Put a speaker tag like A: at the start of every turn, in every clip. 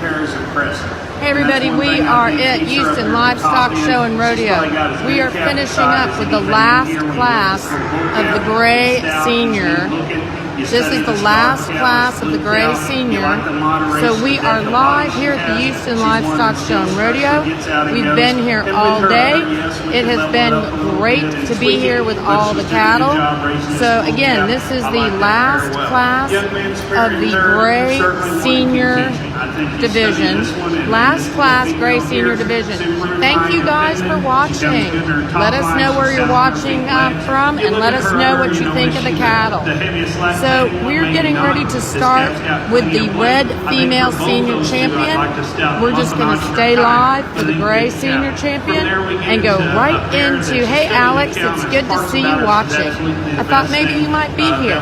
A: Hey everybody, we are at Houston Livestock Show and Rodeo. We are finishing up with the last class of the Gray Senior. This is the last class of the Gray Senior. So we are live here at the Houston Livestock Show and Rodeo. We've been here all day. It has been great to be here with all the cattle. So again, this is the last class of the Gray Senior Division. Last class Gray Senior Division. Thank you guys for watching. Let us know where you're watching from, and let us know what you think of the cattle. So we're getting ready to start with the Red Female Senior Champion. We're just going to stay live for the Gray Senior Champion and go right into, hey Alex, it's good to see you watching. I thought maybe you might be here.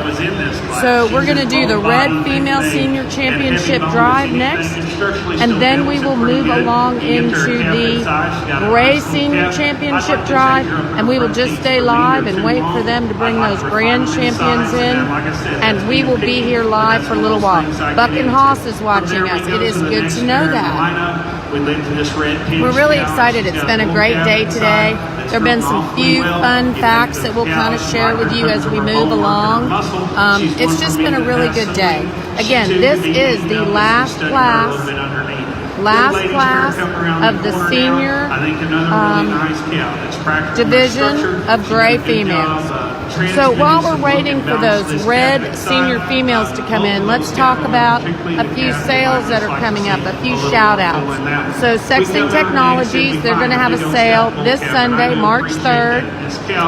A: So we're going to do the Red Female Senior Championship drive next, and then we will move along into the Gray Senior Championship drive, and we will just stay live and wait for them to bring those grand champions in, and we will be here live for a little while. Buck and Hoss is watching us. It is good to know that. We're really excited. It's been a great day today. There have been some few fun facts that we'll kind of share with you as we move along. It's just been a really good day. Again, this is the last class of the senior division of Gray females. So while we're waiting for those Red Senior females to come in, let's talk about a few sales that are coming up, a few shout outs. So Sexing Technologies, they're going to have a sale this Sunday, March 3rd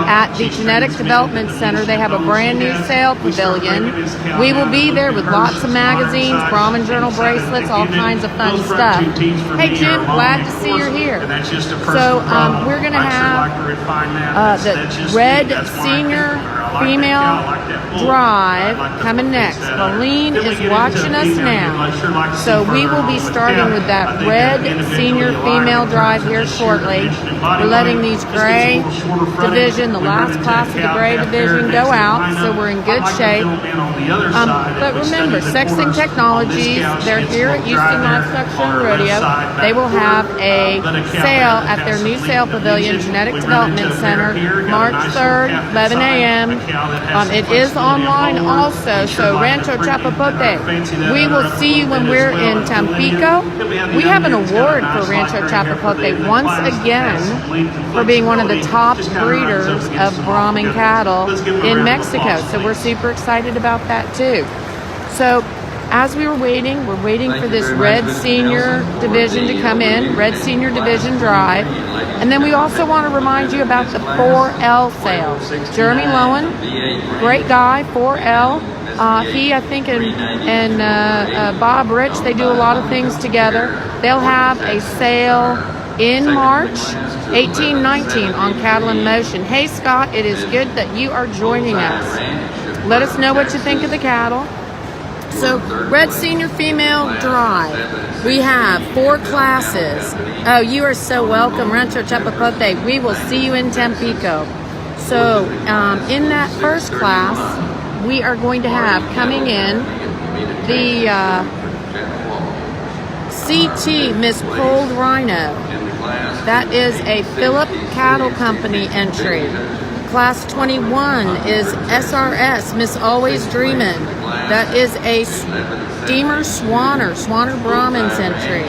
A: at the Genetic Development Center. They have a brand new sale pavilion. We will be there with lots of magazines, Brahman Journal bracelets, all kinds of fun stuff. Hey Jim, glad to see you're here. So we're going to have the Red Senior Female Drive coming next. Pauline is watching us now. So we will be starting with that Red Senior Female Drive here shortly. We're letting these Gray Division, the last class of the Gray Division, go out. So we're in good shape. But remember, Sexing Technologies, they're here at Houston Livestock Show and Rodeo. They will have a sale at their new sale pavilion, Genetic Development Center, March 3rd, 11 a.m. It is online also, so Rancho Chapapote. We will see you when we're in Tampico. We have an award for Rancho Chapapote once again for being one of the top breeders of Brahman cattle in Mexico. So we're super excited about that too. So as we were waiting, we're waiting for this Red Senior Division to come in, Red Senior Division Drive. And then we also want to remind you about the 4L sale. Jeremy Lowen, great guy, 4L. He, I think, and Bob Rich, they do a lot of things together. They'll have a sale in March 18-19 on Cattle in Motion. Hey Scott, it is good that you are joining us. Let us know what you think of the cattle. So, Red Senior Female Drive. We have 4 classes. Oh, you are so welcome, Rancho Chapapote. We will see you in Tampico. So, in that first class, we are going to have coming in the CT Miss Cold Rhino. That is a PHILLIP Cattle Company entry. Class 21 is SRS, Miss Always Dreamin'. That is a Steamer Swanner Brahmins entry.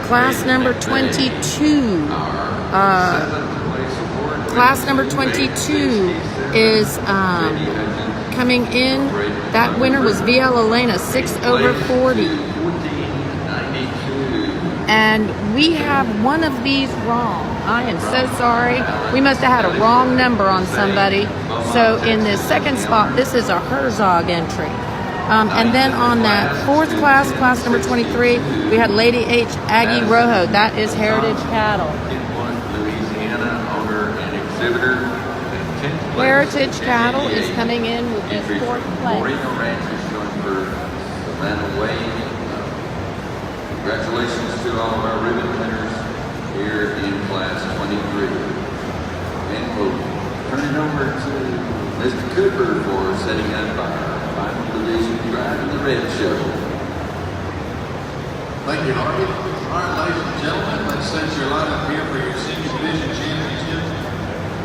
A: Class number 22. Class number 22 is coming in. That winner was VL Elena, 6/40. And we have one of these wrong. I am so sorry. We must have had a wrong number on somebody. So in this second spot, this is a Herzog entry. And then on that 4th class, class number 23, we had Lady H Aggie Rojo. That is Heritage Cattle. Heritage Cattle is coming in with this 4th place.
B: Congratulations to all of our ribbon winners here in class 23. And we'll turn it over to Mr. Cooper for setting up our final division drive in the red show. Thank you, Harvey. All right, ladies and gentlemen, let's set your lineup here for your senior division championship.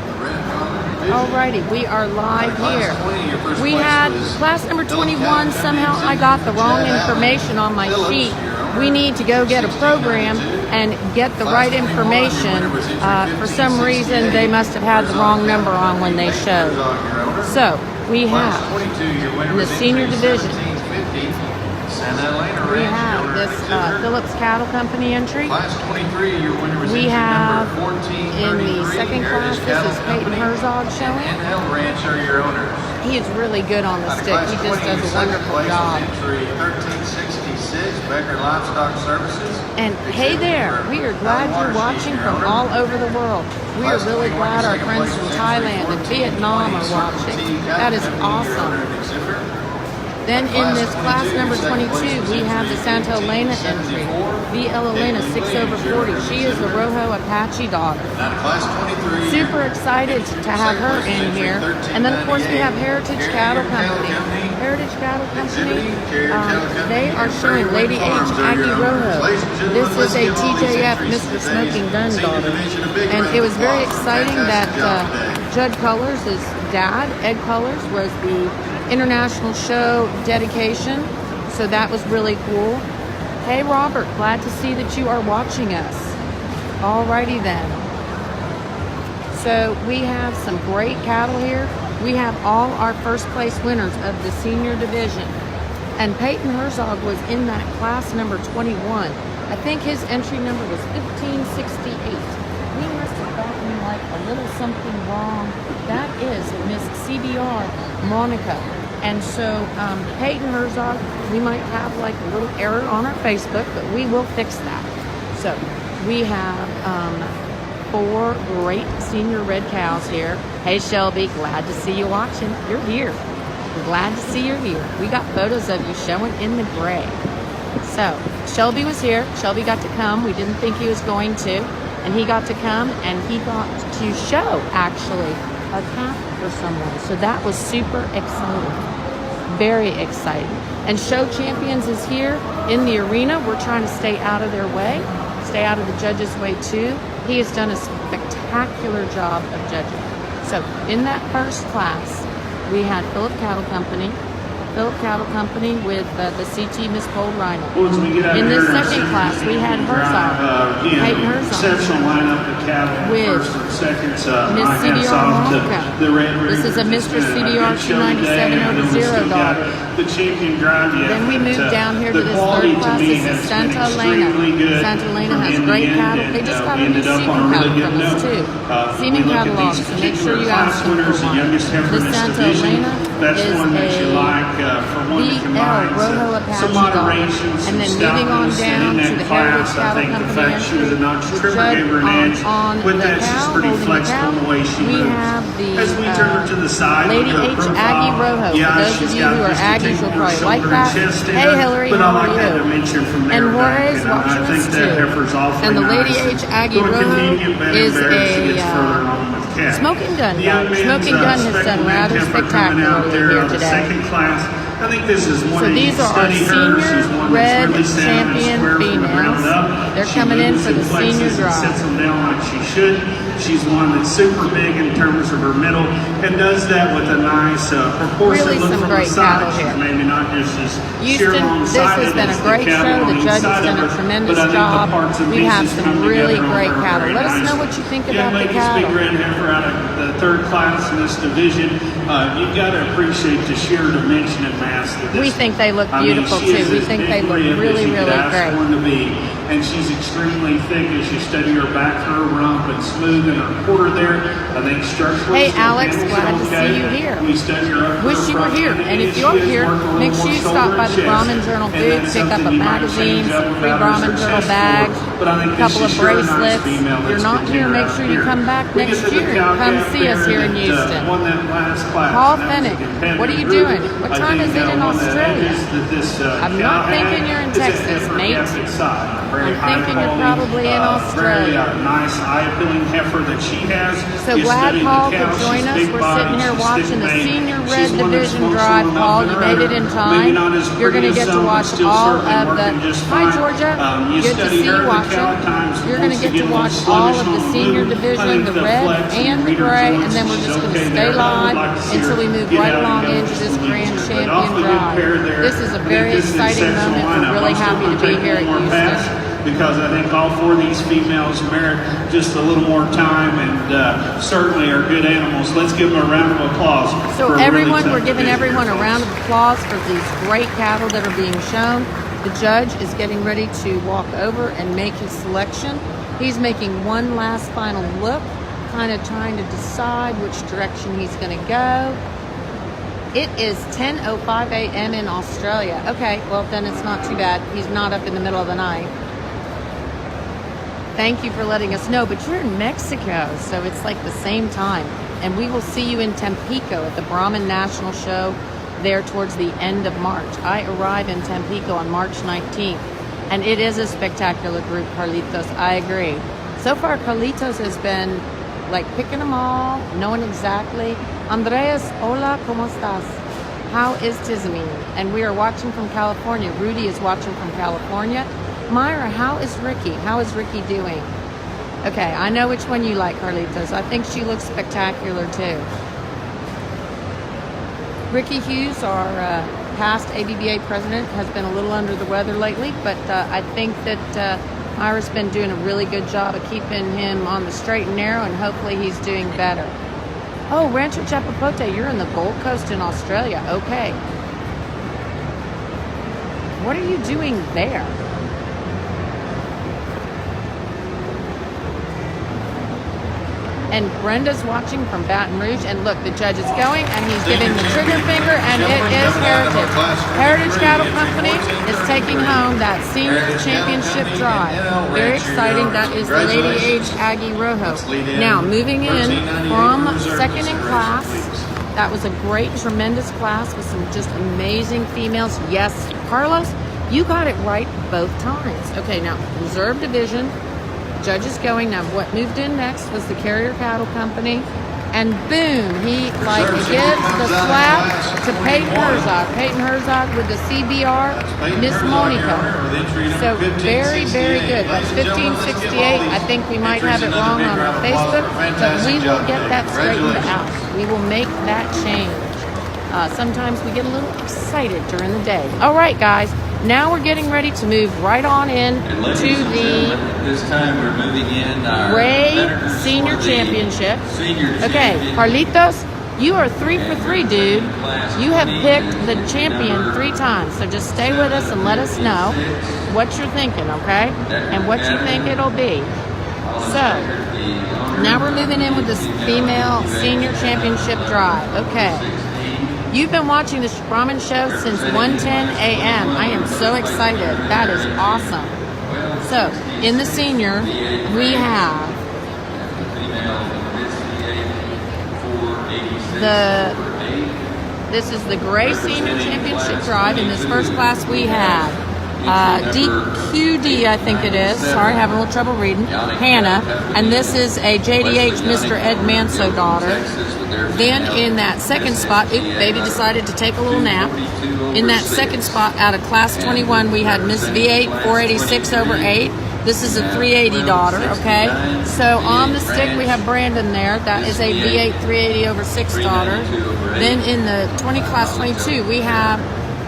B: The red collar.
A: Alrighty, we are live here. We had class number 21. Somehow I got the wrong information on my sheet. We need to go get a program and get the right information. For some reason, they must have had the wrong number on when they showed. So we have in the senior division, we have this Phillips Cattle Company entry. We have in the second class, this is Peyton Herzog showing. He is really good on the stick. He just does a wonderful job.
B: 1366 Becker Livestock Services.
A: And hey there, we are glad you're watching from all over the world. We are really glad our friends from Thailand and Vietnam are watching. That is awesome. Then in this class number 22, we have the Santa Elena entry, VL Elena 6/40. She is the ROJO Apache daughter. Super excited to have her in here. And then of course we have Heritage Cattle Company. Heritage Cattle Company, they are showing Lady H Aggie ROJO. This is a TJF Mr. Smoking Gun daughter. And it was very exciting that Judd Colors' dad, Ed Colors, was the international show dedication, so that was really cool. Hey Robert, glad to see that you are watching us. Alrighty then. So we have some great cattle here. We have all our first place winners of the senior division. And Peyton Herzog was in that class number 21. I think his entry number was 1568. We must have gotten like a little something wrong. That is Miss CBR MONIQUE. And so Peyton Herzog, we might have like a little error on our Facebook, but we will fix that. So we have 4 great senior red cows here. Hey Shelby, glad to see you watching. You're here. We're glad to see you're here. We got photos of you showing in the gray. So Shelby was here. Shelby got to come. We didn't think he was going to. And he got to come and he got to show actually a calf for someone. So that was super exciting. Very exciting. And Show Champions is here in the arena. We're trying to stay out of their way, stay out of the judges' way too. He has done a spectacular job of judging. So in that first class, we had Philip Cattle Company with the CT Miss Gold Rhino. In this second class, we had Herzog, Peyton Herzog,
C: exceptional lineup of cattle
A: with
C: Miss
A: CDR MONIQUE. This is a Mr. CDR 297/0 daughter.
C: The champion drive.
A: Then we moved down here to this third class. This is Santa Elena. Santa Elena has great cattle. They just got a new semen cattle from us too. Semen catalog, so make sure you ask them for one. This Santa Elena is a VL ROJO Apache daughter. And then moving on down to the Heritage Cattle Company entry, the Judd on the cow, holding the cow. We have the Lady H Aggie ROJO. For those of you who are Aggies, you'll probably like that. Hey Hillary, how are you? And Jorge's watching us too. And the Lady H Aggie ROJO is a smoking gun. Smoking gun has done rather spectacularly here today.
C: I think this is one
A: so these are our senior red champion females. They're coming in for the senior draw.
C: Sits them down like she should. She's one that's super big in terms of her middle and does that with a nice proportion.
A: Really some great cattle here.
C: Maybe not just as
A: Houston, this has been a great show. The judge has done a tremendous job. We have some really great cattle. Let us know what you think about the cattle.
C: Big red heifer out of the third class in this division. You've got to appreciate the sheer dimension and mass.
A: We think they look beautiful too. We think they look really, really great.
C: And she's extremely thick as you study her back, her rump, and smooth in her quarter there. I think structurally.
A: Hey Alex, glad to see you here. Wish you were here. And if you're here, make sure you stop by the Brahmin Journal booth, pick up a magazine, some free Brahmin Journal bags, a couple of bracelets. If you're not here, make sure you come back next year and come see us here in Houston. Paul Fennick, what are you doing? What time is it in Australia? I'm not thinking you're in
C: It's a
A: Texas,
C: heifer
A: mate.
C: heifer side, a very
A: I'm
C: high
A: thinking you're
C: quality,
A: probably in
C: very
A: Australia.
C: nice, eye-appealing heifer that she has.
A: So
C: You
A: glad
C: study the
A: Paul
C: cow,
A: could join
C: she's
A: us.
C: big
A: We're
C: body,
A: sitting here
C: she's
A: watching the
C: thick mane.
A: Senior
C: She's
A: Red
C: one that's
A: Division
C: functional
A: Drive.
C: enough
A: Paul,
C: in
A: you
C: her
A: made it
C: udder.
A: in
C: Maybe
A: time.
C: not as
A: You're going to
C: pretty
A: get
C: as
A: to
C: some, but
A: watch
C: still
A: all
C: certainly
A: of the.
C: working just
A: Hi,
C: fine.
A: Georgia.
C: You
A: Good to
C: study
A: see
C: her,
A: you
C: the
A: watching.
C: cow at times
A: You're going to
C: wants
A: get to
C: get a
A: watch
C: little
A: all
C: sluggish
A: of the
C: on
A: Senior
C: move. I
A: Division,
C: think
A: the
C: the
A: red
C: flex
A: and the
C: reader
A: gray,
C: joints
A: and then we're
C: is
A: just going to
C: okay
A: stay
C: there, but I
A: live
C: would like to see
A: until
C: her
A: we move
C: get
A: right
C: out and
A: along
C: go
A: into
C: just
A: this
C: a
A: Grand
C: little bit.
A: Champion
C: Awfully good pair
A: Drive.
C: there.
A: This is a
C: I think
A: very
C: this is an
A: exciting
C: exceptional
A: moment.
C: lineup.
A: We're really
C: I'm still
A: happy to
C: gonna
A: be
C: take
A: here
C: one
A: at
C: more pass
A: Houston.
C: because I think all four of these females merit just a little more time and certainly are good animals. Let's give them a round of applause.
A: So
C: for a really
A: everyone,
C: tough
A: we're giving
C: division
A: everyone
C: here,
A: a round of
C: folks.
A: applause for these great cattle that are being shown. The judge is getting ready to walk over and make his selection. He's making one last final look, kind of trying to decide which direction he's going to go. It is 10:05 a.m. in Australia. Okay, well then it's not too bad. He's not up in the middle of the night. Thank you for letting us know, but you're in Mexico, so it's like the same time. And we will see you in Tampico at the Brahman National Show there towards the end of March. I arrive in Tampico on March 19th, and it is a spectacular group, Carlitos. I agree. So far, Carlitos has been like picking them all, knowing exactly. Andreas, hola, ¿cómo estás? How is Tizamine? And we are watching from California. Rudy is watching from California. Myra, how is Ricky? How is Ricky doing? Okay, I know which one you like, Carlitos. I think she looks spectacular too. Ricky Hughes, our past ABBA president, has been a little under the weather lately, but I think that Myra's been doing a really good job of keeping him on the straight and narrow, and hopefully he's doing better. Oh, Rancho Chapapote, you're in the Gold Coast in Australia. Okay. What are you doing there? And Brenda's watching from Baton Rouge. And look, the judge is going, and he's giving the trigger finger, and it is Heritage. Heritage Cattle Company is taking home that senior championship drive. Very exciting. That is the Lady Age Aggie Rojo. Now, moving in from second in class. That was a great, tremendous class with some just amazing females. Yes, Carlos, you got it right both times. Okay, now, reserve division. Judge is going. Now, what moved in next was the Carrier Cattle Company. And boom, he like gives the slap to Peyton Herzog. Peyton Herzog with the CBR, Miss MONIQUE. So very, very good. That's 1568. I think we might have it wrong on our Facebook, but we will get that straightened out. We will make that change. Sometimes we get a little excited during the day. All right, guys. Now we're getting ready to move right on in to the
B: this time we're moving in our
A: Ray
B: veterans
A: Senior
B: for the
A: Championship.
B: Senior
A: Okay,
B: Championship.
A: Carlitos, you are 3 for 3, dude. You have picked the champion 3 times, so just stay with us and let us know what you're thinking, okay? And what you think it'll be. So, now we're moving in with this female senior championship drive. Okay. You've been watching this Brahman show since 1:10 a.m. I am so excited. That is awesome. So, in the senior, we have this is the Gray Senior Championship Drive. In this first class, we have DQD, I think it is. Sorry, having a little trouble reading. Hannah. And this is a JDH Mr. Ed Manso daughter. Then in that second spot, baby decided to take a little nap. In that second spot, out of class 21, we had Miss V8 486 over 8. This is a 380 daughter, okay? So on the stick, we have Brandon there. That is a V8 380 over 6 daughter. Then in the 20 class 22, we have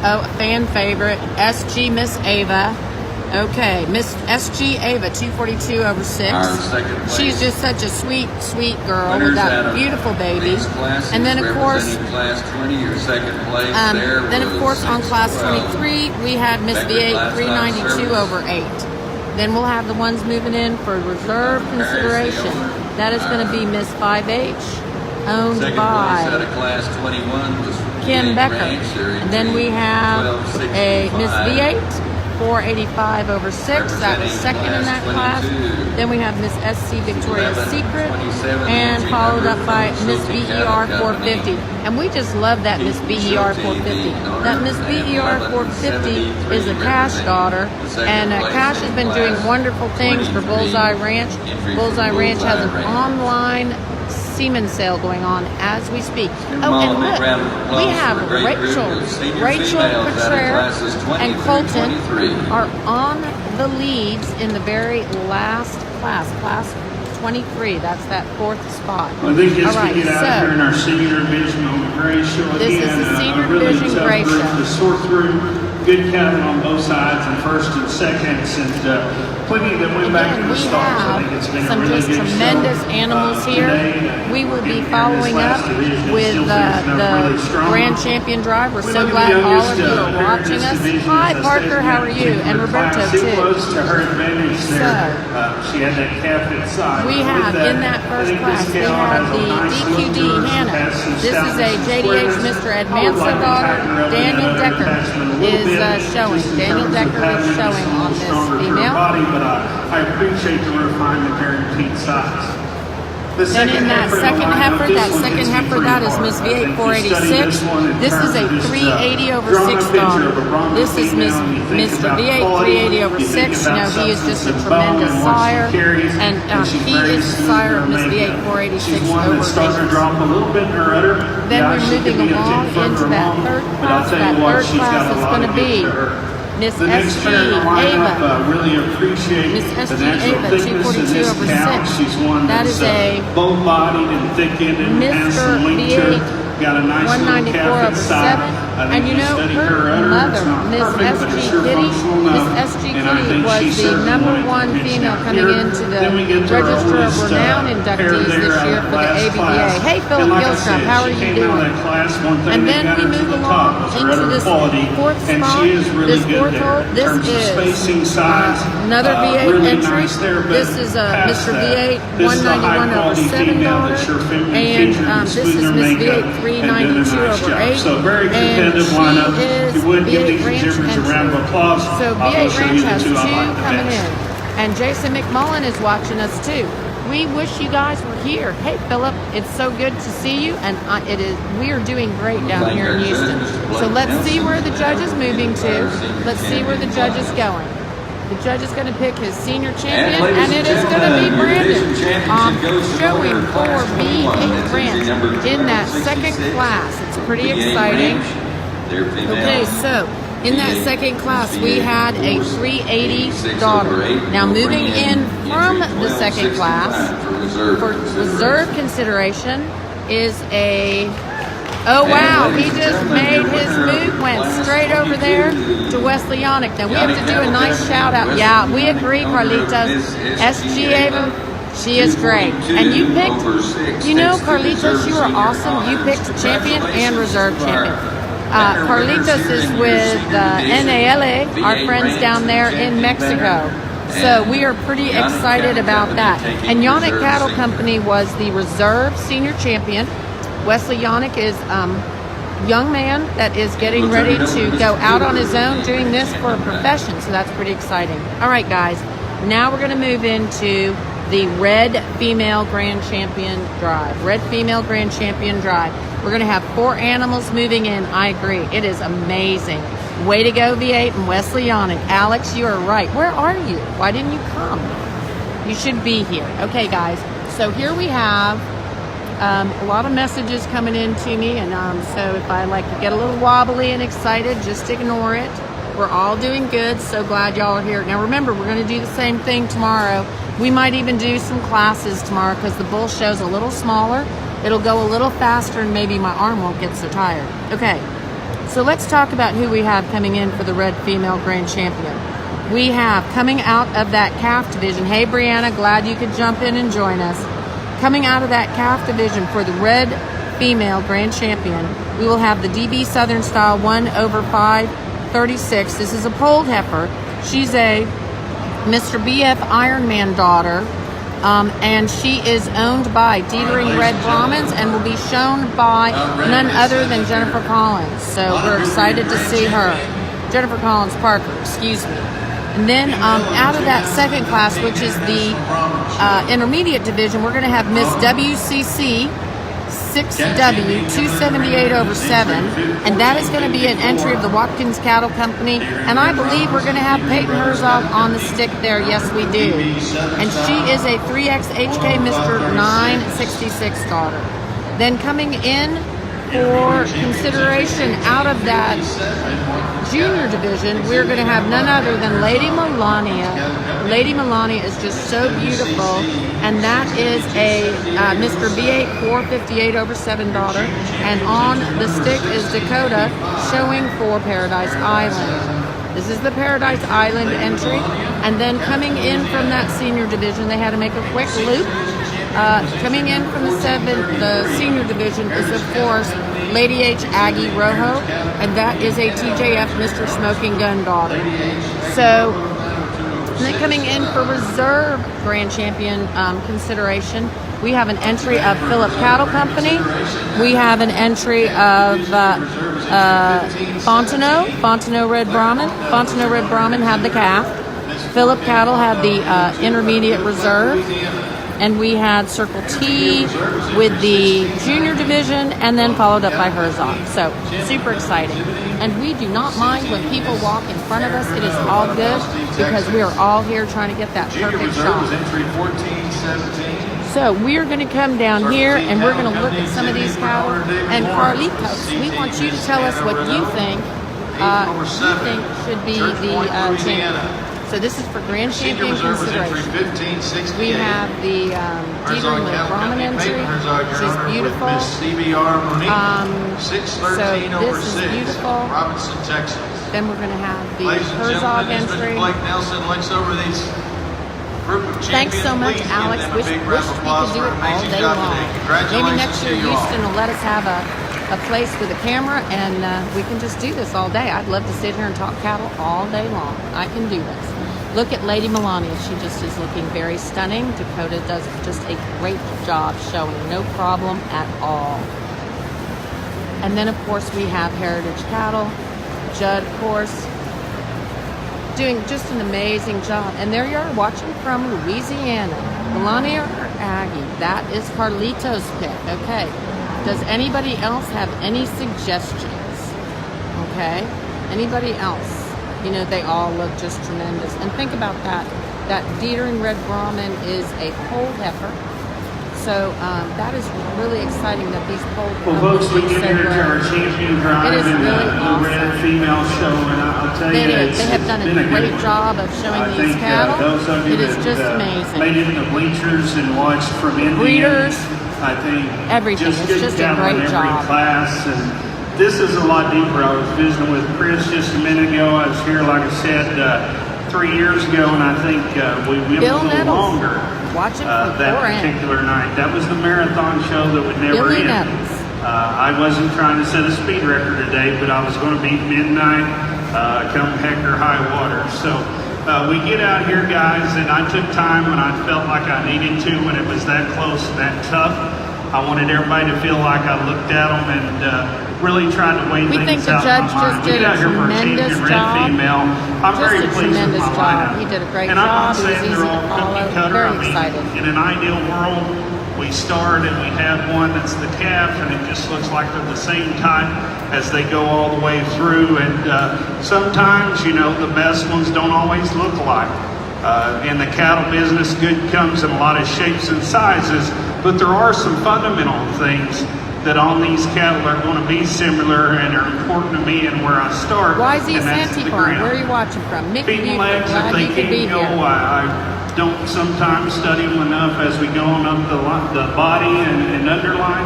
A: a fan favorite, SG Miss Ava. Okay, Miss SG Ava, 242 over 6. She's just such a sweet, sweet girl with that beautiful baby. And then of course, on class 23, we had Miss V8 392 over 8. Then we'll have the ones moving in for reserve consideration. That is going to be Miss 5H, owned by Kim Becker. And then we have a Miss V8 485/6. That was second in that class. Then we have Miss SC Victoria's Secret, and followed up by Miss BER 450. And we just love that Miss BER 450. That Miss BER 450 is a Cash daughter, and Cash has been doing wonderful things for Bullseye Ranch. Bullseye Ranch has an online semen sale going on as we speak. Oh, and look, we have Rachel Petraire and Colton are on the leads in the very last class 23. That's that fourth spot.
C: I think as we get out here in our senior division on the gray show again,
A: this is the senior
C: really
A: division
C: tough
A: gray
C: group
A: show.
C: to sort through. Good cattle on both sides, and first and seconds, and plenty that went back to the
A: We
C: stars. I
A: have
C: think it's been
A: some
C: a really
A: just
C: good
A: tremendous
C: show,
A: animals here.
C: today.
A: We will be
C: In this
A: following
C: last
A: up
C: division,
A: with
C: still finishing up really
A: the
C: strong.
A: Grand Champion Drive. We're
C: We
A: so
C: look at
A: glad
C: the
A: all
C: youngest,
A: of you are
C: here in
A: watching
C: this
A: us.
C: division,
A: Hi,
C: the
A: Parker,
C: state
A: how are you? And Roberto,
C: class. It
A: too.
C: was to her advantage there. She had that calf inside.
A: We
C: But
A: have
C: with
A: in that
C: I
A: first
C: think
A: class,
C: this
A: we
C: gal
A: have
C: has a
A: the
C: nice look to
A: DQD
C: her. She
A: Hannah.
C: has some
A: This is a
C: stoutness and
A: JDH
C: squareness.
A: Mr.
C: I would
A: Admansa
C: like to
A: daughter.
C: tighten her up in
A: Daniel
C: that
A: Decker
C: attachment a little
A: is
C: bit,
A: showing.
C: just in
A: Daniel
C: terms of
A: Decker
C: having
A: is
C: it
A: showing
C: a little
A: on this
C: stronger for her
A: female.
C: body, but I appreciate the refinement there in teeth size. The
A: Then in that second heifer, that is Miss V8 486. This is a 380/6 daughter. This is Mr. V8 380/6. You know, he is just a tremendous sire, and he is the sire of Miss V8 486 over Then we're moving along into that third class. That third class is going to be Miss SG Ava.
C: Really appreciate
A: Miss
C: the
A: SG
C: natural
A: Ava,
C: thickness in this
A: 242/6.
C: cow. She's one
A: That
C: that's
A: is a
C: bone-bodied and thick-ended and has
A: Mr.
C: some length to
A: V8
C: her. Got a nice little calf inside.
A: 194/7.
C: I
A: And
C: think
A: you
C: you
A: know,
C: study
A: her
C: udder.
A: mother,
C: It's not
A: Miss
C: perfect, but it's
A: SG
C: sure
A: Kitty,
C: functional
A: Miss
C: enough.
A: SG
C: And I
A: Kitty
C: think
A: was
C: she
A: the
C: certainly
A: number
C: wanted to
A: one
C: pitch
A: female
C: down
A: coming
C: here.
A: into the
C: Then we get to our
A: Register of
C: oldest,
A: Renown
C: pair
A: inductees
C: there
A: this
C: out
A: year
C: of
A: for the
C: last
A: ABBA.
C: class.
A: Hey,
C: And
A: Philip
C: like I
A: Gilstrom,
C: said,
A: how are
C: she
A: you
C: came out of
A: doing?
C: that class. One thing
A: And
C: that
A: then
C: got
A: we
C: her to
A: move
C: the
A: along
C: top was her
A: into
C: udder
A: this
C: quality,
A: fourth
C: and
A: spot.
C: she is really
A: This
C: good
A: fourth
C: there.
A: hole,
C: In
A: this
C: terms of
A: is
C: spacing, size,
A: another V8
C: really
A: entry.
C: nice there, but
A: This is
C: past
A: Mr.
C: that,
A: V8
C: this is a high-quality
A: 191/7
C: female
A: daughter,
C: that's your feminine
A: and
C: featured and
A: this
C: smooth
A: is
C: her
A: Miss
C: makeup
A: V8
C: and doing a
A: 392/8.
C: nice job. So very
A: And
C: competitive
A: she
C: lineup.
A: is
C: You would give
A: V8
C: these
A: Ranch
C: exhibitors a
A: entry.
C: round of applause.
A: So
C: I'll
A: V8
C: show
A: Ranch
C: you the
A: has
C: two I
A: two
C: like the
A: coming
C: best.
A: in. And Jason McMullen is watching us too. We wish you guys were here. Hey, Philip, it's so good to see you, and we are doing great down here in Houston. So let's see where the judge is moving to. Let's see where the judge is going. The judge is going to pick his senior champion, and it is going to be Brandon showing for V8 Ranch in that second class. It's pretty exciting. Okay, so in that second class, we had a 380 daughter. Now moving in from the second class for reserve consideration is a, oh wow, he just made his move, went straight over there to Wesley Yannick. Now we have to do a nice shout out. Yeah, we agree, Carlitos. SG Ava, she is great. And you picked, you know, Carlitos, you are awesome. You picked champion and reserve champion. Carlitos is with NEAL, our friends down there in Mexico. So we are pretty excited about that. And Yannick Cattle Company was the reserve senior champion. Wesley Yannick is young man that is getting ready to go out on his own doing this for a profession. So that's pretty exciting. All right, guys. Now we're going to move into the Red Female Grand Champion Drive. Red Female Grand Champion Drive. We're going to have 4 animals moving in. I agree. It is amazing. Way to go, V8 and Wesley Yannick. Alex, you are right. Where are you? Why didn't you come? You should be here. Okay, guys. So here we have a lot of messages coming in to me. And so if I like to get a little wobbly and excited, just ignore it. We're all doing good. So glad y'all are here. Now, remember, we're going to do the same thing tomorrow. We might even do some classes tomorrow because the bull show's a little smaller. It'll go a little faster and maybe my arm won't get so tired. Okay, so let's talk about who we have coming in for the Red Female Grand Champion. We have coming out of that calf division. Hey, Brianna, glad you could jump in and join us. Coming out of that calf division for the Red Female Grand Champion, we will have the DB Southern Style 1/536. This is a polled heifer. She's a Mr. BF Ironman daughter. And she is owned by Dietering Red Brahmins and will be shown by none other than Jennifer Collins. So we're excited to see her. Jennifer Collins Parker, excuse me. And then out of that second class, which is the intermediate division, we're going to have Miss WCC 6W 278/7, and that is going to be an entry of the Watkins Cattle Company. And I believe we're going to have Payton Herzog on the stick there. Yes, we do. And she is a 3X HK Mr. 966 daughter. Then coming in for consideration out of that junior division, we're going to have none other than Lady Melania. Lady Melania is just so beautiful, and that is a Mr. B8 458/7 daughter, and on the stick is Dakota showing for Paradise Island. This is the Paradise Island entry, and then coming in from that senior division, they had to make a quick loop. Coming in from the senior division is, of course, Lady H Aggie Rojo, and that is a TJF Mr. Smoking Gun daughter. So, and then coming in for reserve grand champion consideration, we have an entry of PHILLIP Cattle Company. We have an entry of Fontenot Red Brahmin. Fontenot Red Brahmin had the calf. PHILLIP Cattle had the intermediate reserve. And we had Circle T with the junior division, and then followed up by Herzog. So, super exciting. And we do not mind when people walk in front of us. It is all good, because we are all here trying to get that perfect shot. So, we're going to come down here, and we're going to look at some of these cattle. And Carlitos, we want you to tell us what you think should be the champion. So this is for grand champion consideration. We have the Dieter with Brahmin entry. She's beautiful. So this is beautiful. Then we're going to have the Herzog entry. Thanks so much, Alex. Wish we could do it all day long. Maybe next year Houston will let us have a place with a camera, and we can just do this all day. I'd love to sit here and talk cattle all day long. I can do this. Look at Lady Melania. She just is looking very stunning. Dakota does just a great job showing, no problem at all. And then, of course, we have Heritage Cattle. Judd, of course, doing just an amazing job. And there you are, watching from Louisiana. Melania or Aggie? That is Carlito's pick. Okay. Does anybody else have any suggestions? Okay. Anybody else? You know, they all look just tremendous. And think about that. That Dieter and Red Brahmin is a whole heifer. So that is really exciting that these polled.
C: Well, folks, we get here to our champion drive and
A: really
C: the red female show, and I'll tell you,
A: they have done a great job of showing these cattle. It is just amazing.
C: Made it in the bleachers and watched from Indian.
A: Breeders,
C: I think
A: everything. It's just a great job.
C: Class, and this is a lot deeper. I was visiting with Chris just a minute ago. I was here, like I said, 3 years ago, and I think we went a little longer.
A: Watching
C: that particular night. That was the marathon show that would never end. I wasn't trying to set a speed record today, but I was going to beat midnight, come heck or high water. So we get out here, guys, and I took time when I felt like I needed to, when it was that close and that tough. I wanted everybody to feel like I looked at them and really tried to weigh things out.
A: We think the judge just did a tremendous job.
C: I'm very pleased with my lineup.
A: He did a great
C: job. And I'm not saying they're all cookie cutter.
A: Very excited.
C: In an ideal world, we start and we have one that's the calf, and it just looks like they're the same type as they go all the way through. And sometimes, you know, the best ones don't always look alike. In the cattle business, good comes in a lot of shapes and sizes, but there are some fundamental things that on these cattle are going to be similar and are important to me and where I start.
A: YZ Santifon, where are you watching from?
C: Feet and legs, if they can't go, I don't sometimes study them enough as we go on up the body and underline,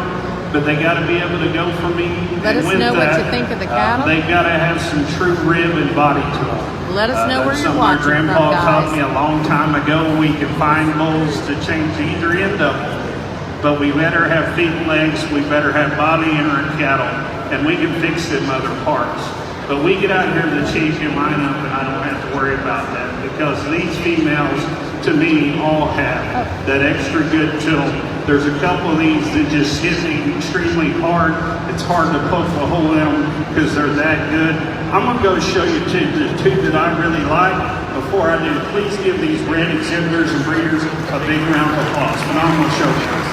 C: but they got to be able to go for me.
A: Let us know what you think of the cattle.
C: They've got to have some true rib and body to them.
A: Let us know where you're
C: My
A: watching
C: grandpa
A: from,
C: taught me a long time ago. We can find bulls to change either end of them, but we better have feet and legs, we better have body in our cattle, and we can fix them other parts. But we get out here to the champion lineup, and I don't have to worry about that, because these females, to me, all have that extra good to them. There's a couple of these that just hit me extremely hard. It's hard to poke a hole in them because they're that good. I'm gonna go show you the two that I really like. Before I do, please give these red exhibitors and breeders a big round of applause. Phenomenal show, guys.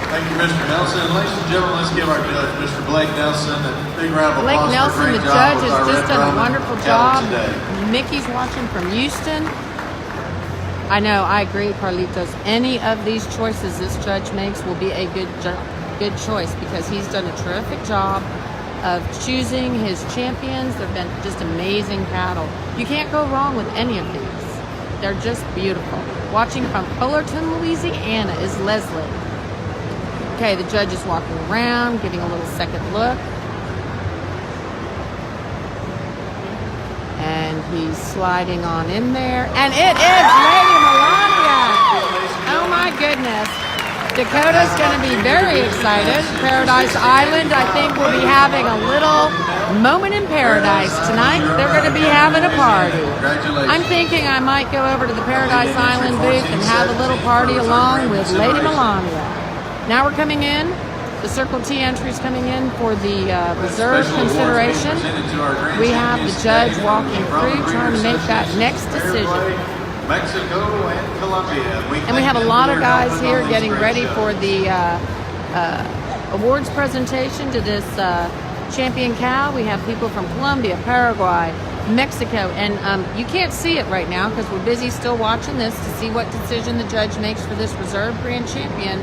D: Thank you, Mr. Nelson. Ladies and gentlemen, let's give our judge, Mr. Blake Nelson, a big round of applause.
A: Blake Nelson,
D: for a
A: the
D: great
A: judge,
D: job with
A: has
D: our
A: just
D: Red
A: done a
D: Roman
A: wonderful
D: cattle
A: job.
D: today.
A: Mickey's watching from Houston. I know, I agree, Carlitos. Any of these choices this judge makes will be a good choice because he's done a terrific job of choosing his champions. They've been just amazing cattle. You can't go wrong with any of these. They're just beautiful. Watching from Fullerton, Louisiana is Leslie. Okay, the judge is walking around, giving a little second look. And he's sliding on in there. And it is Lady Melania. Oh my goodness. Dakota's going to be very excited. Paradise Island, I think, will be having a little moment in paradise tonight. They're going to be having a party. I'm thinking I might go over to the Paradise Island booth and have a little party along with Lady Melania. Now we're coming in. The Circle T entries coming in for the reserve consideration. We have the judge walking through trying to make that next decision.
D: Mexico and Colombia.
A: And we have a lot of guys here getting ready for the awards presentation to this champion cow. We have people from Colombia, Paraguay, Mexico, and you can't see it right now because we're busy still watching this to see what decision the judge makes for this reserve grand champion.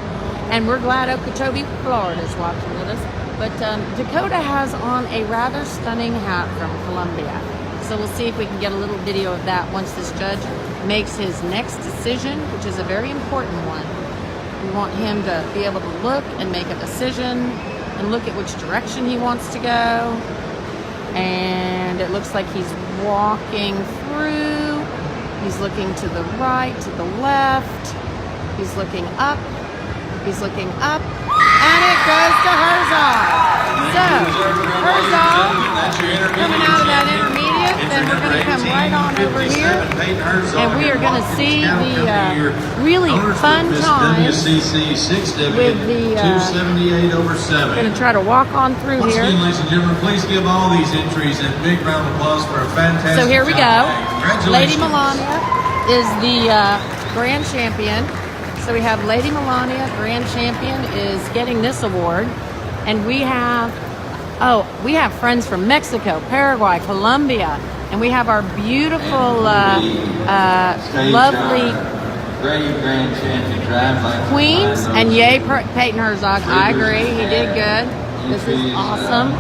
A: And we're glad Okeechobee, Florida is watching with us. But Dakota has on a rather stunning hat from Colombia. So we'll see if we can get a little video of that once this judge makes his next decision, which is a very important one. We want him to be able to look and make a decision and look at which direction he wants to go. And it looks like he's walking through. He's looking to the right, to the left. He's looking up. He's looking up, and it goes to Herzog. So, Herzog, coming out of that intermediate, then we're going to come right on over here, and we are going to see the really fun times with the, going to try to walk on through here.
D: Ladies and gentlemen, please give all these entries a big round of applause for a fantastic
A: So here we go.
D: Congratulations.
A: Lady Melania is the grand champion. So we have Lady Melania, grand champion, is getting this award. And we have friends from Mexico, Paraguay, Colombia. And we have our beautiful, lovely
B: Grand champion drive like
A: queens. And yay, Payton Herzog. I agree, he did good. This is awesome.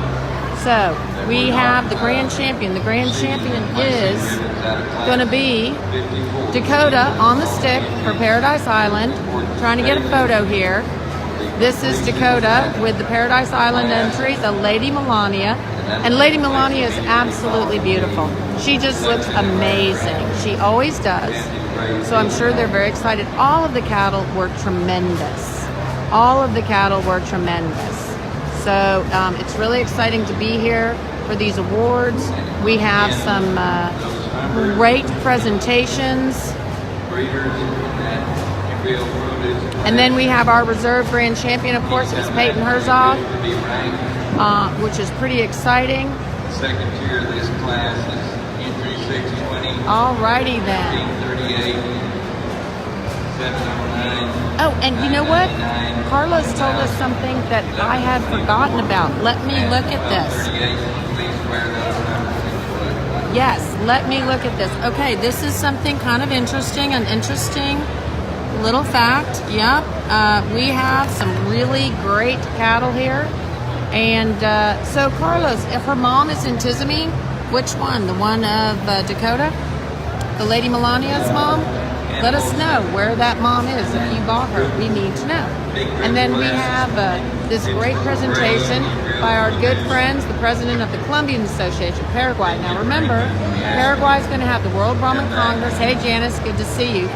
A: So we have the grand champion. The grand champion is going to be Dakota on the stick for Paradise Island. Trying to get a photo here. This is Dakota with the Paradise Island entry, the Lady Melania. And Lady Melania is absolutely beautiful. She just looks amazing. She always does. So I'm sure they're very excited. All of the cattle were tremendous. All of the cattle were tremendous. So it's really exciting to be here for these awards. We have some great presentations. And then we have our reserve grand champion, of course, it's Payton Herzog, which is pretty exciting.
B: Second tier of this class is entry 620.
A: Alrighty then.
B: 1838. 709.
A: Oh, and you know what? Carlos told us something that I had forgotten about. Let me look at this. Yes, let me look at this. Okay, this is something kind of interesting, an interesting little fact. Yep, we have some really great cattle here. And so, Carlos, if her mom is in Tizamine, which one? The one of Dakota? The Lady Melania's mom? Let us know where that mom is if you bought her. We need to know. And then we have this great presentation by our good friends, the president of the Colombian Association, Paraguay. Now remember, Paraguay is going to have the World Brahman Congress. Hey Janice, good to see you.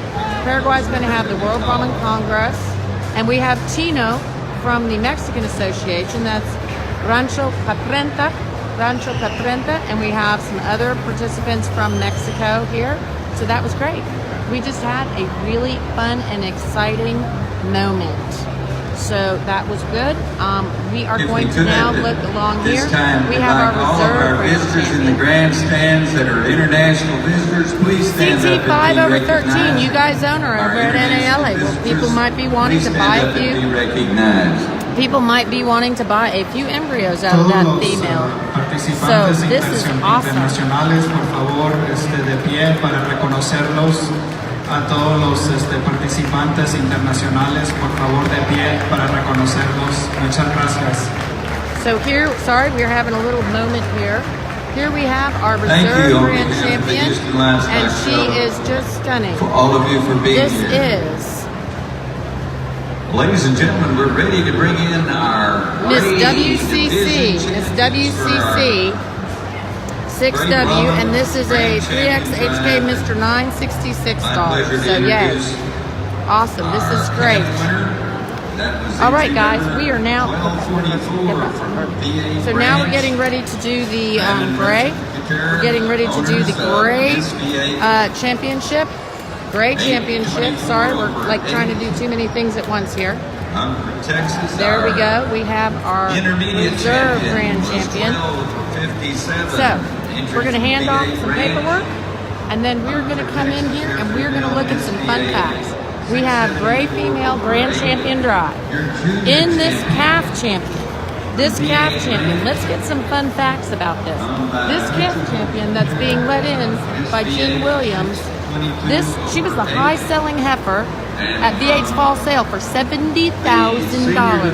A: Paraguay is going to have the World Brahman Congress. And we have Tino from the Mexican Association. That's Rancho Patrenta. And we have some other participants from Mexico here. So that was great. we just had a really fun and exciting moment. So that was good. We are going to now look along here. We have our reserve
B: visitors in the grandstands that are international visitors. Please stand up.
A: CT 5/13. You guys owner over at NALA. Well, people might be wanting to buy a few. People might be wanting to buy a few embryos out of that female. So this is awesome.
E: Por favor, de pie para reconocerlos. A todos los participantes internacionales, por favor, de pie para reconocerlos. Muchas gracias.
A: So here, sorry, we're having a little moment here. Here we have our reserve grand champion, and she is just stunning.
B: For all of you for being
A: This
B: here.
A: is
B: Ladies and gentlemen, we're ready to bring in our
A: Miss
B: Gray
A: WCC,
B: Division
A: Miss
B: champions for our
A: 6W, and this is a 3X HK Mr. 966 dollar. So yes, awesome. This is great. All right, guys, we are now. So now we're getting ready to do the gray. We're getting ready to do the gray championship. Gray championship. Sorry, we're like trying to do too many things at once here. There we go. We have our reserve grand champion. So we're going to hand off some paperwork, and then we're going to come in here and we're going to look at some fun facts. We have gray female grand champion drive in this calf champion. This calf champion. Let's get some fun facts about this. This calf champion that's being led in by Jim Williams. She was the high-selling heifer at V8's fall sale for $70,000.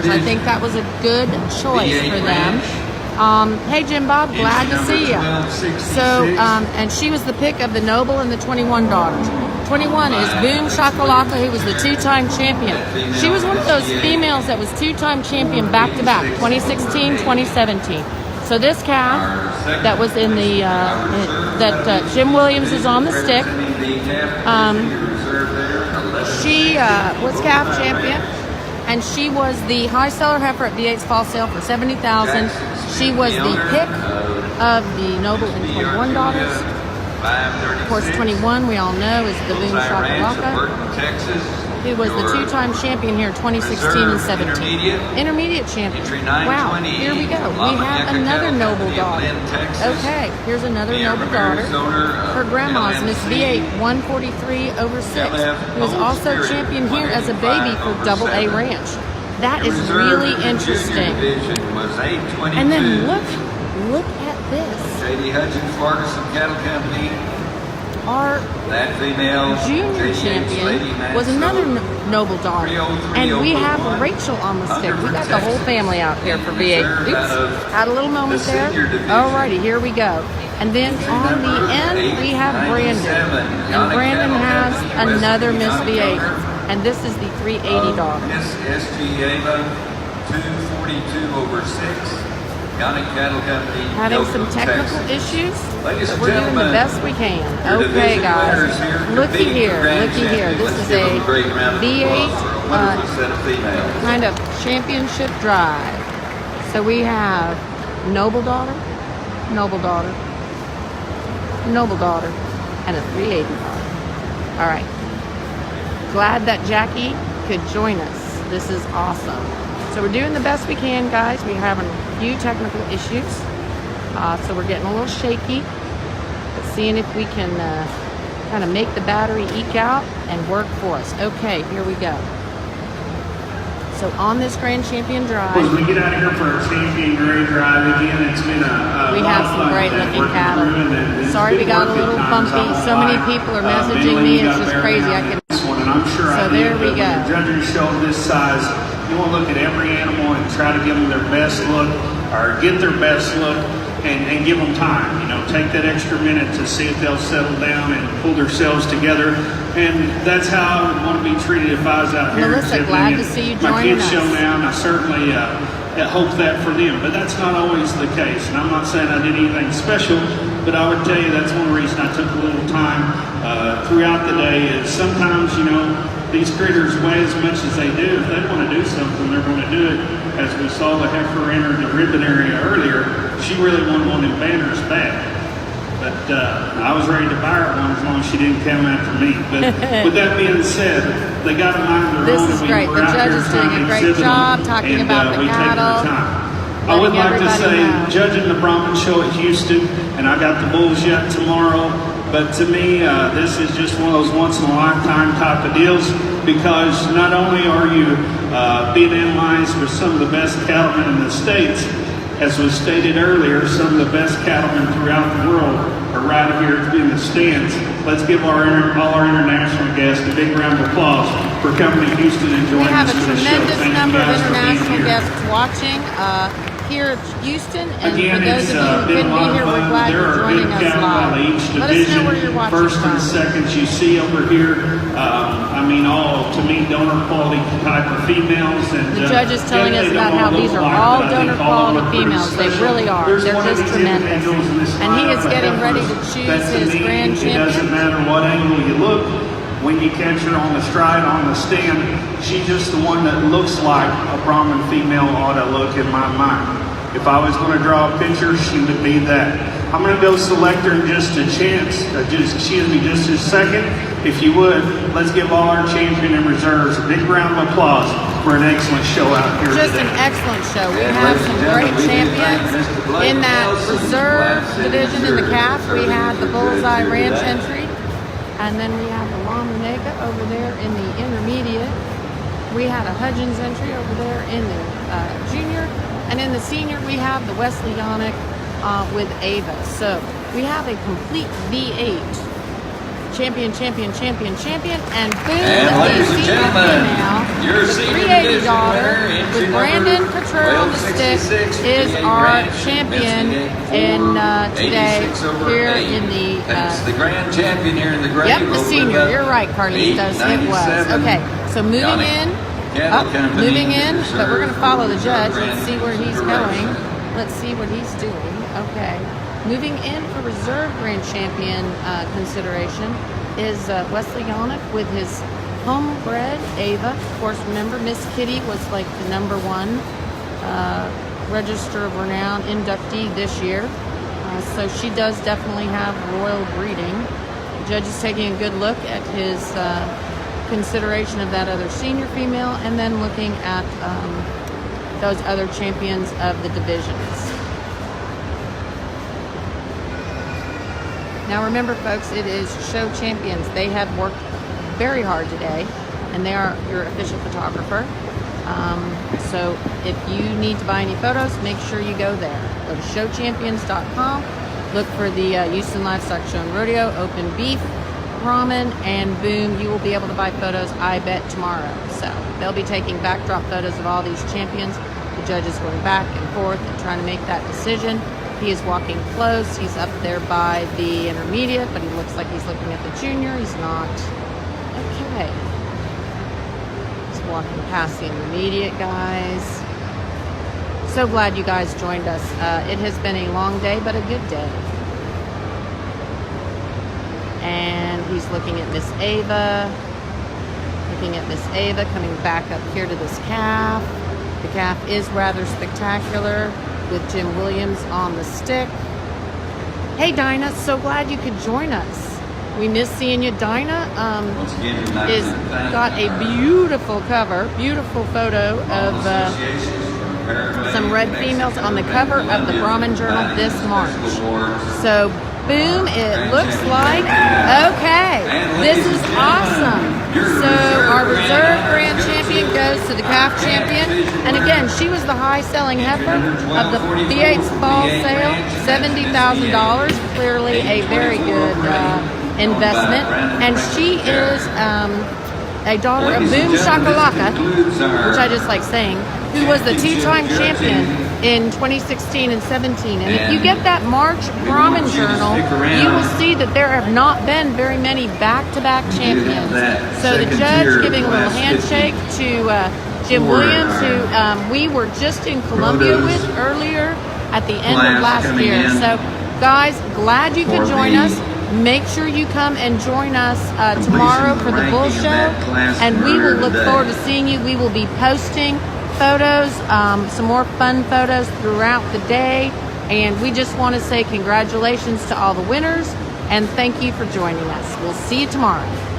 A: I think that was a good choice for them. Hey Jim Bob, glad to see you. So, and she was the pick of the Noble and the 21 daughters. 21 is Boom Shakalaka, who was the two-time champion. She was one of those females that was two-time champion back-to-back, 2016, 2017. So this calf that was in the, Jim Williams is on the stick. She was calf champion, and she was the high seller heifer at V8's fall sale for $70,000. She was the pick of the Noble and 21 daughters. Of course, 21 we all know is the Boom Shakalaka, who was the two-time champion here, 2016 and 17. Intermediate champion. Wow, here we go. We have another Noble daughter. Okay, here's another Noble daughter. Her grandma's Miss V8 143/6, who was also champion here as a baby for Double A Ranch. That is really interesting. And then look at this.
B: J.D. Hudgens, Ferguson Cattle Company.
A: Our junior champion was another Noble daughter. And we have Rachel on the stick. We got the whole family out here for V8. Oops, had a little moment there. Alrighty, here we go. And then on the end, we have Brandon. And Brandon has another Miss V8. And this is the 380 daughter.
B: Miss SG Ava 242/6. Cattle Company.
A: Having some technical issues, but we're doing the best we can. Okay, guys, looky here. This is a V8 kind of championship drive. So we have Noble daughter, Noble daughter, Noble daughter, and a 380 daughter. All right. Glad that Jackie could join us. This is awesome. So we're doing the best we can, guys. We're having a few technical issues. So we're getting a little shaky. But seeing if we can kind of make the battery eke out and work for us. Okay, here we go. So on this Grand Champion drive,
C: As we get out of here for our Champion Gray drive again, it's been
A: we have some great looking cattle. Sorry we got a little bumpy. So many people are messaging me. It's just crazy. I can. So there we go.
C: Judging show this size, you want to look at every animal and try to give them their best look, or get their best look, and give them time. You know, take that extra minute to see if they'll settle down and pull themselves together. And that's how I would want to be treated if I was out here.
A: Melissa, glad to see you joining
C: my kids
A: us.
C: show now, and I certainly hope that for them. But that's not always the case. And I'm not saying I did anything special, but I would tell you that's one reason I took a little time throughout the day. Is sometimes, you know, these critters weigh as much as they do. If they want to do something, they're going to do it. As we saw the heifer enter the ribbon area earlier, she really wanted one of them banners back. But I was ready to buy her one as long as she didn't come after me. But with that being said, they got them on their own.
A: This is great. The judge is doing a great job talking about the cattle.
C: I would like to say, judging the Brahman show at Houston, and I got the bulls yet tomorrow, but to me, this is just one of those once-in-a-lifetime type of deals, because not only are you being analyzed for some of the best cattlemen in the States, as was stated earlier, some of the best cattlemen throughout the world are right here in the stands. Let's give all our international guests a big round of applause for coming to Houston and joining us for the show.
A: We have a tremendous number of international guests watching here at Houston, and
C: again,
A: for those of you who couldn't be here, we're glad you're joining us live. Let us know where you're watching
C: First
A: from.
C: and seconds you see over here, I mean, all, to me, donor quality type of females. And
A: the judge is telling us about how these are all donor quality females. They really are. They're just tremendous. And he is getting ready to choose his grand champion.
C: It doesn't matter what angle you look. When you catch her on the stride, on the stand, she's just the one that looks like a Brahman female ought to look in my mind. If I was going to draw a picture, she would be that. I'm going to go select her in just a second. If you would, let's give all our champion and reserves a big round of applause for an excellent show out here
A: Just
C: today.
A: an excellent show. We have some great champions in that reserve division in the calf. We had the Bullseye Ranch entry. And then we have the Lamanega over there in the intermediate. We had a Hudgens entry over there in the junior. And in the senior, we have the Wesleyanic with ABBA. So we have a complete V8. Champion. And boom,
B: ladies and gentlemen, your
A: the
B: senior
A: 380
B: division
A: daughter
B: winner,
A: with Brandon Cottrell on the stick is our champion in today here in the
B: That's the grand champion here in the gray.
A: yep, the senior. You're right, Carlitos. It was. Okay, so moving in, but we're going to follow the judge. Let's see where he's going. Let's see what he's doing. Okay. Moving in for reserve grand champion consideration is Wesley Yannick with his homebred Ava. Of course, remember, Miss Kitty was like the #1 Register of Renown inductee this year. So she does definitely have royal breeding. The judge is taking a good look at his consideration of that other senior female, and then looking at those other champions of the divisions. Now remember, folks, it is show champions. They have worked very hard today, and they are your official photographer. So if you need to buy any photos, make sure you go there. Go to showchampions.com, look for the Houston Livestock Show and Rodeo, Open Beef, Ramen, and boom, you will be able to buy photos, I bet, tomorrow. So they'll be taking backdrop photos of all these champions. The judge is going back and forth and trying to make that decision. He is walking close. He's up there by the intermediate, but he looks like he's looking at the junior. He's not. Okay. He's walking past the intermediate, guys. So glad you guys joined us. It has been a long day, but a good day. And he's looking at Miss Ava. Coming back up here to this calf. The calf is rather spectacular, with Jim Williams on the stick. Hey Dinah, so glad you could join us. We miss seeing you. Dinah is got a beautiful cover, beautiful photo of some red females on the cover of the Brahman Journal this March. So boom, it looks like, okay, this is awesome. So our reserve grand champion goes to the calf champion. And again, she was the high selling heifer of the V8's fall sale, $70,000, clearly a very good investment. And she is a daughter of Boom Shakalaka, which I just like saying, who was the two-time champion in 2016 and 17. And if you get that March Brahman Journal, you will see that there have not been very many back-to-back champions. So the judge giving a little handshake to Jim Williams, who we were just in Columbia with earlier at the end of last year. So guys, glad you could join us. Make sure you come and join us tomorrow for the bull show, and we will look forward to seeing you. We will be posting photos, some more fun photos throughout the day And we just want to say congratulations to all the winners and thank you for joining us. We'll see you tomorrow.